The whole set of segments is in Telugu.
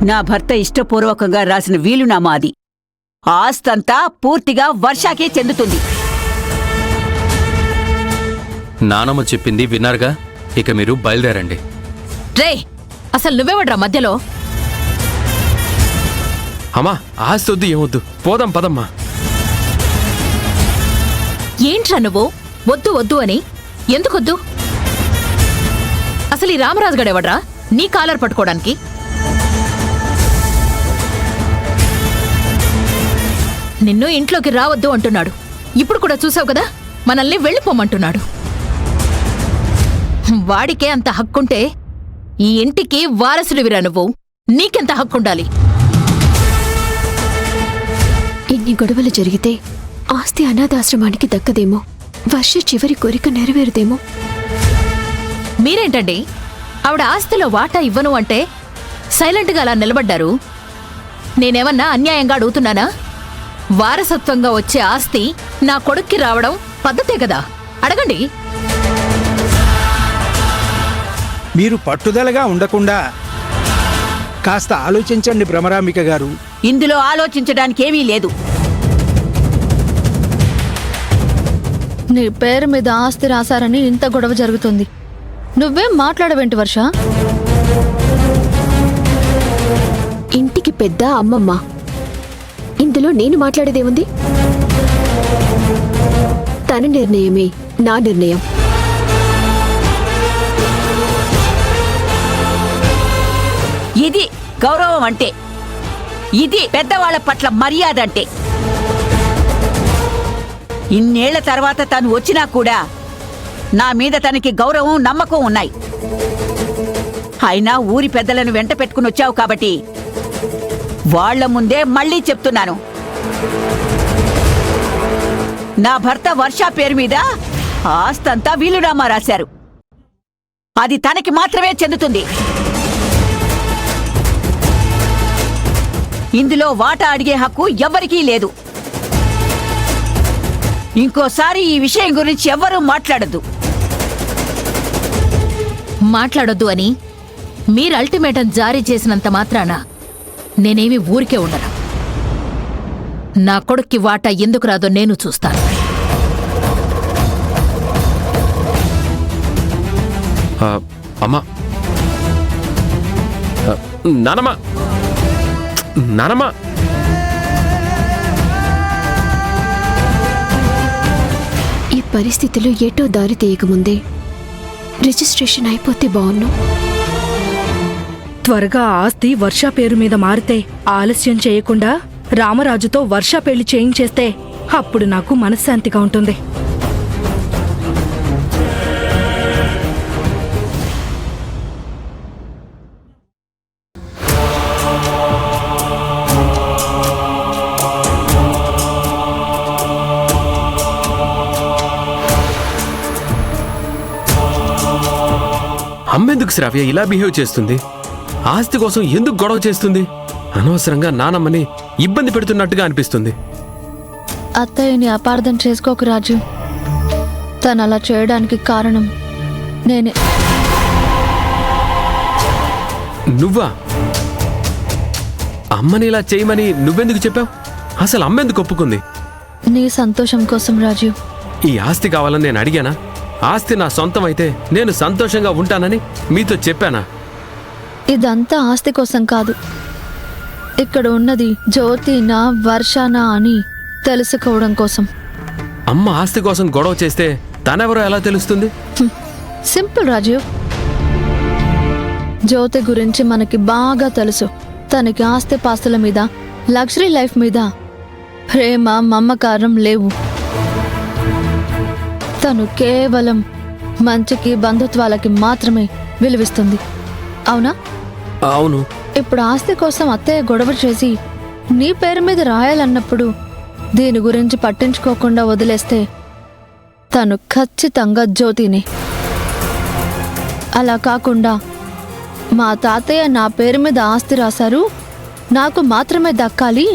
నా భర్త ఇష్టపూర్వకంగా రాసిన వీలునామా అది. ఆస్తంతా పూర్తిగా వర్షాకే చెందుతుంది. నానమ్మ చెప్పింది విన్నారుగా, ఇక మీరు బయలుదేరండి. రే, అసలు నువ్వెవడ్రా మధ్యలో? అమ్మా, ఆస్తి వద్దు ఏమొద్దు, పోదాం పదమ్మా. ఏంట్రా నువ్వు వద్దు వద్దు అని? ఎందుకొద్దు? అసలు ఈ రామరాజు గడెవడ్రా నీ కాలర్ పట్టుకోవడానికి? నిన్ను ఇంట్లోకి రావద్దు అంటున్నాడు. ఇప్పుడు కూడా చూసావు కదా, మనల్ని వెళ్ళిపోమంటున్నాడు. వాడికే అంత హక్కుంటే ఈ ఇంటికి వారసుడివిరా నువ్వు. నీకెంత హక్కుండాలి? ఇన్ని గొడవలు జరిగితే ఆస్తి అనాథాశ్రమానికి దక్కదేమో, వర్ష చివరి కోరిక నెరవేరుదేమో. మీరేంటండి ఆవిడ ఆస్తిలో వాటా ఇవ్వను అంటే సైలెంట్గా అలా నిలబడ్డారు? నేనేమన్నా అన్యాయంగా అడుగుతున్నానా? వారసత్వంగా వచ్చే ఆస్తి నా కొడుక్కి రావడం పద్ధతే కదా, అడగండి. మీరు పట్టుదలగా ఉండకుండా కాస్త ఆలోచించండి భ్రమరాంబిక గారు. ఇందులో ఆలోచించడానికేమీ లేదు. నీ పేరు మీద ఆస్తి రాశారని ఇంత గొడవ జరుగుతుంది. నువ్వేం మాట్లాడవేంటి వర్ష? ఇంటికి పెద్ద అమ్మమ్మ, ఇందులో నేను మాట్లాడేదేముంది? తన నిర్ణయమే నా నిర్ణయం. ఇది గౌరవం అంటే, ఇది పెద్దవాళ్ల పట్ల మర్యాద అంటే. ఇన్నేళ్ల తర్వాత తను వచ్చినా కూడా నా మీద తనకి గౌరవం, నమ్మకం ఉన్నాయి. అయినా ఊరి పెద్దలను వెంట పెట్టుకుని వచ్చావు కాబట్టి వాళ్ల ముందే మళ్లీ చెప్తున్నాను, నా భర్త వర్ష పేరు మీద ఆస్తంతా వీలునామా రాశారు. అది తనకి మాత్రమే చెందుతుంది. ఇందులో వాటా అడిగే హక్కు ఎవ్వరికీ లేదు. ఇంకోసారి ఈ విషయం గురించి ఎవ్వరూ మాట్లాడద్దు. మాట్లాడొద్దు అని మీరు అల్టిమేటం జారీ చేసినంత మాత్రాన నేనేమి ఊరికే ఉండను. నా కొడుక్కి వాటా ఎందుకు రాదో నేను చూస్తాను. అమ్మా, నానమ్మ, నానమ్మ, ఈ పరిస్థితిలో ఏటో దారి తీయకముందే రిజిస్ట్రేషన్ అయిపోతే బాగున్ను. త్వరగా ఆస్తి వర్ష పేరు మీద మారితే, ఆలస్యం చేయకుండా రామరాజుతో వర్ష పెళ్లి చేయించేస్తే అప్పుడు నాకు మనశ్శాంతిగా ఉంటుంది. అమ్మెందుకు శ్రావ్య ఇలా బిహేవ్ చేస్తుంది? ఆస్తి కోసం ఎందుకు గొడవ చేస్తుంది? అనవసరంగా నానమ్మని ఇబ్బంది పెడుతున్నట్టుగా అనిపిస్తుంది. అత్తయ్యని అపార్థం చేసుకోకు రాజు. తను అలా చేయడానికి కారణం నేనే. నువ్వా? అమ్మని ఇలా చేయమని నువ్వెందుకు చెప్పావు? అసలు అమ్మెందుకు ఒప్పుకుంది? నీ సంతోషం కోసం రాజు. ఈ ఆస్తి కావాలని నేను అడిగానా? ఆస్తి నా సొంతం అయితే నేను సంతోషంగా ఉంటానని మీతో చెప్పానా? ఇదంతా ఆస్తి కోసం కాదు. ఇక్కడ ఉన్నది జ్యోతినా వర్షానా అని తెలుసుకోవడం కోసం. అమ్మ ఆస్తి కోసం గొడవ చేస్తే తనెవరో ఎలా తెలుస్తుంది? సింపుల్ రాజీవ్. జ్యోతి గురించి మనకి బాగా తెలుసు. తనకి ఆస్తి పాస్తుల మీద, లగ్జరీ లైఫ్ మీద ప్రేమ, మమకారం లేవు. తను కేవలం మంచికి, బంధుత్వాలకి మాత్రమే విలువిస్తుంది. అవునా? అవును. ఇప్పుడు ఆస్తి కోసం అత్తయ్య గొడవ చేసి నీ పేరు మీద రాయాలన్నప్పుడు దీని గురించి పట్టించుకోకుండా వదిలేస్తే తను ఖచ్చితంగా జ్యోతిని. అలా కాకుండా మా తాతయ్య నా పేరు మీద ఆస్తి రాశారు, నాకు మాత్రమే దక్కాలి,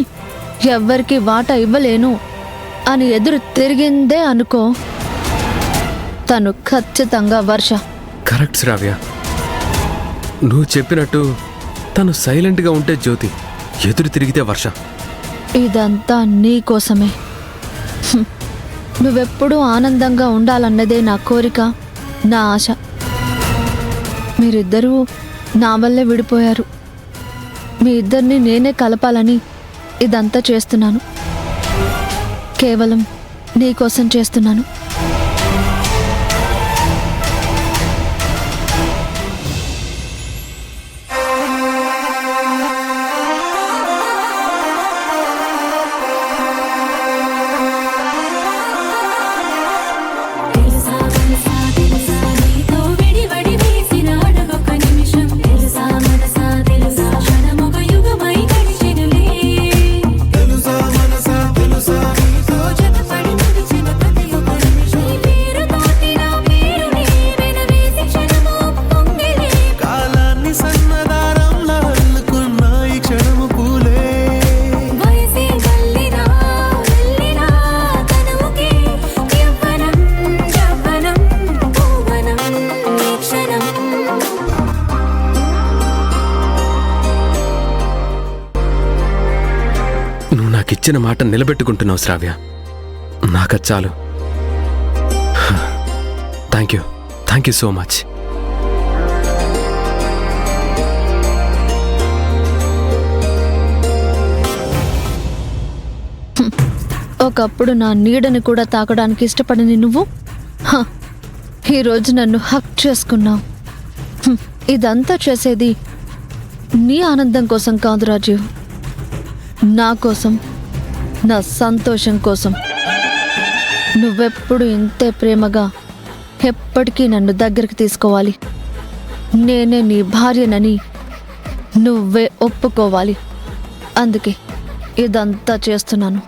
ఎవ్వరికి వాటా ఇవ్వలేను అని ఎదురు తిరిగిందే అనుకో, తను ఖచ్చితంగా వర్ష. కరెక్ట్ శ్రావ్య, నువ్వు చెప్పినట్టు తను సైలెంట్గా ఉంటే జ్యోతి, ఎదురు తిరిగితే వర్ష. ఇదంతా నీ కోసమే. హ్మ్. నువ్వెప్పుడూ ఆనందంగా ఉండాలన్నదే నా కోరిక, నా ఆశ. మీరిద్దరూ నా వల్లే విడిపోయారు. మీ ఇద్దరిని నేనే కలపాలని ఇదంతా చేస్తున్నాను. కేవలం నీ కోసం చేస్తున్నాను. తెలుసా మనసా తెలుసా నీతో విడివడి వేసిన అడగొక్క నిమిషం. తెలుసా మనసా తెలుసా క్షణమొక యుగమై గడిచెనులే. తెలుసా మనసా తెలుసా నీతో జతపడి నడిచిన ప్రతి ఒక్క నిమిషం. నీ పేరుతోటి నా పేరు నీవెన వేసి క్షణము పొంగిలే. కాలాన్ని సన్నదారంలా అల్లుకున్న ఈ క్షణము పూలే. వయసే గల్లినా వెళ్ళినా తనువుకే యవ్వనం యవ్వనం పూవనం ఈ క్షణం. నువ్వు నాకిచ్చిన మాట నిలబెట్టుకుంటున్నావు శ్రావ్య. నాకది చాలు. Thank you so much. ఒకప్పుడు నా నీడని కూడా తాకడానికి ఇష్టపడని నువ్వు హ, ఈరోజు నన్ను హక్ చేసుకున్నావు. హ్మ్, ఇదంతా చేసేది నీ ఆనందం కోసం కాదు రాజీవ్, నా కోసం, నా సంతోషం కోసం. నువ్వెప్పుడు ఇంతే ప్రేమగా ఎప్పటికీ నన్ను దగ్గరికి తీసుకోవాలి. నేనే నీ భార్యనని నువ్వే ఒప్పుకోవాలి. అందుకే ఇదంతా చేస్తున్నాను.